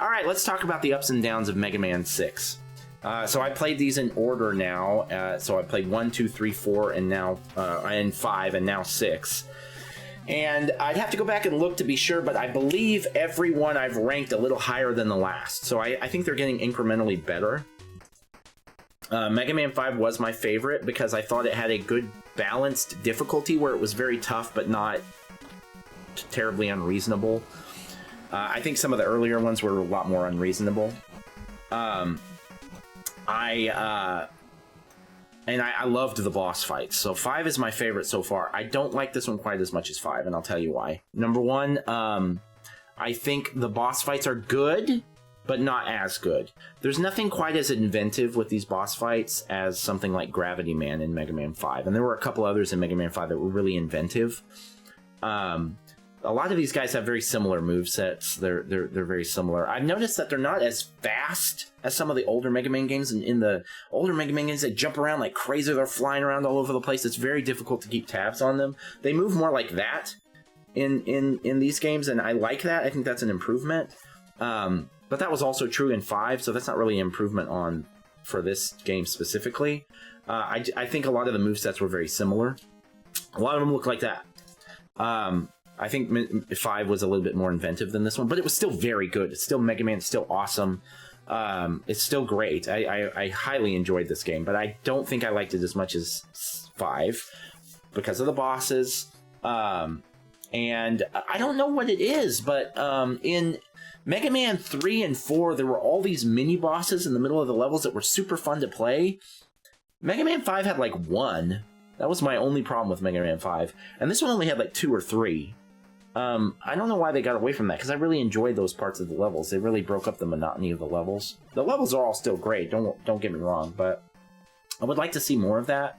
All right, let's talk about the ups and downs of Mega Man 6. So I played these in order now. So I played 1, 2, 3, 4, and now and 5, and now 6. And I'd have to go back and look to be sure, but I believe every one I've ranked a little higher than the last. So I think they're getting incrementally better. Mega Man 5 was my favorite because I thought it had a good balanced difficulty where it was very tough but not terribly unreasonable. I think some of the earlier ones were a lot more unreasonable. I loved the boss fights. So 5 is my favorite so far. I don't like this one quite as much as 5, and I'll tell you why. Number one, I think the boss fights are good, but not as good. There's nothing quite as inventive with these boss fights as something like Gravity Man in Mega Man 5. And there were a couple others in Mega Man 5 that were really inventive. A lot of these guys have very similar movesets. They're very similar. I've noticed that they're not as fast as some of the older Mega Man games. And in the older Mega Man games, they jump around like crazy. They're flying around all over the place. It's very difficult to keep tabs on them. They move more like that in these games, and I like that. I think that's an improvement. But that was also true in 5, so that's not really an improvement for this game specifically. I think a lot of the movesets were very similar. A lot of them look like that. I think 5 was a little bit more inventive than this one, but it was still very good. It's still Mega Man, it's still awesome. It's still great. I highly enjoyed this game, but I don't think I liked it as much as 5 because of the bosses. And I don't know what it is, but in Mega Man 3 and 4, there were all these mini bosses in the middle of the levels that were super fun to play. Mega Man 5 had like 1. That was my only problem with Mega Man 5. And this one only had like 2 or 3. I don't know why they got away from that, because I really enjoyed those parts of the levels. They really broke up the monotony of the levels. The levels are all still great, don't get me wrong, but I would like to see more of that.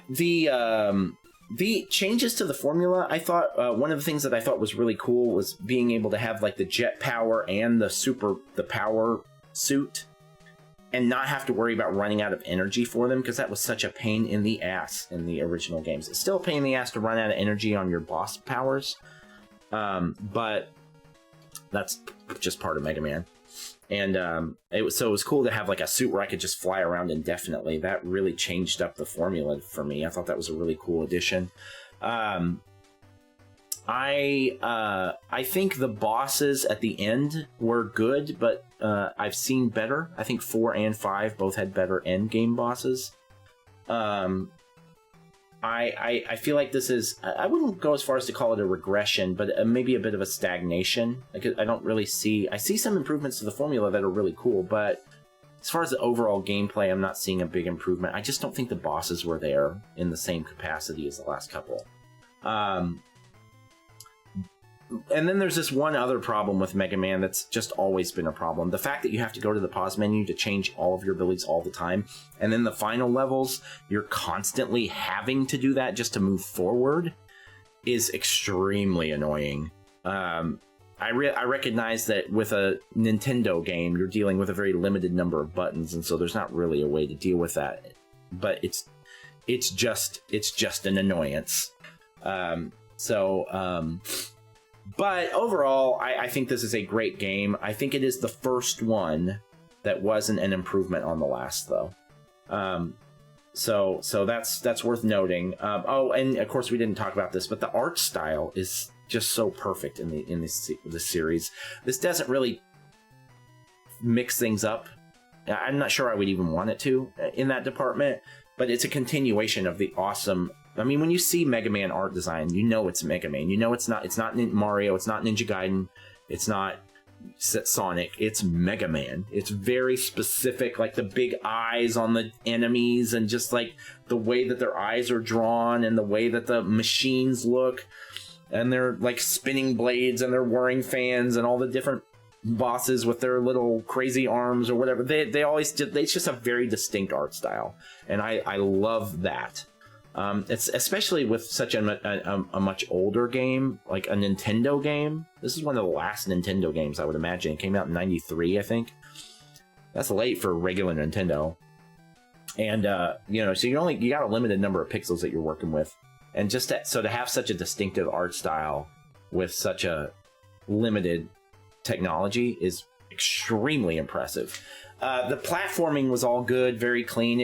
The changes to the formula, I thought, one of the things that I thought was really cool was being able to have like the jet power and the power suit, and not have to worry about running out of energy for them, because that was such a pain in the ass in the original games. It's still a pain in the ass to run out of energy on your boss powers, but that's just part of Mega Man. And it was cool to have like a suit where I could just fly around indefinitely. That really changed up the formula for me. I thought that was a really cool addition. I think the bosses at the end were good, but I've seen better. I think 4 and 5 both had better end game bosses. I feel like this is, I wouldn't go as far as to call it a regression, but maybe a bit of a stagnation. Like, I don't really see some improvements to the formula that are really cool, but as far as the overall gameplay, I'm not seeing a big improvement. I just don't think the bosses were there in the same capacity as the last couple. And then there's this one other problem with Mega Man that's just always been a problem. The fact that you have to go to the pause menu to change all of your abilities all the time. And then the final levels, you're constantly having to do that just to move forward, is extremely annoying. I recognize that with a Nintendo game, you're dealing with a very limited number of buttons, and so there's not really a way to deal with that. But it's just an annoyance. But overall, I think this is a great game. I think it is the first one that wasn't an improvement on the last, though. So that's worth noting. Oh, and of course we didn't talk about this, but the art style is just so perfect in this series. This doesn't really mix things up. I'm not sure I would even want it to in that department, but it's a continuation of the awesome. I mean, when you see Mega Man art design, you know it's Mega Man. You know it's not Mario, it's not Ninja Gaiden, it's not Sonic, it's Mega Man. It's very specific, like the big eyes on the enemies, and just like the way that their eyes are drawn, and the way that the machines look, and they're like spinning blades, and they're whirring fans, and all the different bosses with their little crazy arms or whatever. It's just a very distinct art style, and I love that. It's especially with such a much older game, like a Nintendo game. This is one of the last Nintendo games, I would imagine. It came out in '93, I think. That's late for regular Nintendo. And so you got a limited number of pixels that you're working with, and to have such a distinctive art style with such a limited technology is extremely impressive. The platforming was all good, very clean.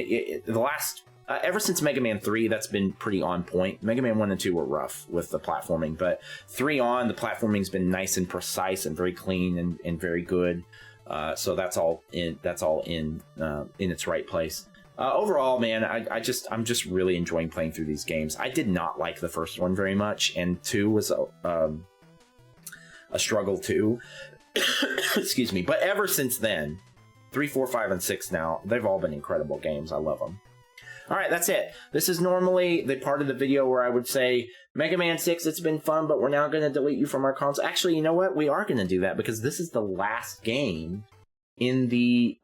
The last ever since Mega Man 3, that's been pretty on point. Mega Man 1 and 2 were rough with the platforming, but 3 on, the platforming's been nice and precise and very clean and very good. So that's all in its right place. Overall, man, I'm just really enjoying playing through these games. I did not like the first one very much, and 2 was a struggle too. Excuse me. But ever since then, 3, 4, 5, and 6 now, they've all been incredible games. I love them. All right, that's it. This is normally the part of the video where I would say, Mega Man 6, it's been fun, but we're now going to delete you from our console. Actually, you know what? We are going to do that because this is the last game in the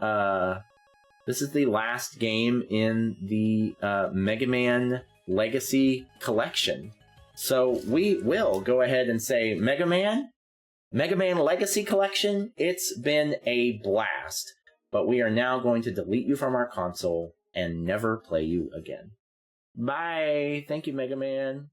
Mega Man Legacy Collection. So we will go ahead and say, Mega Man Legacy Collection, it's been a blast. But we are now going to delete you from our console and never play you again. Bye. Thank you, Mega Man.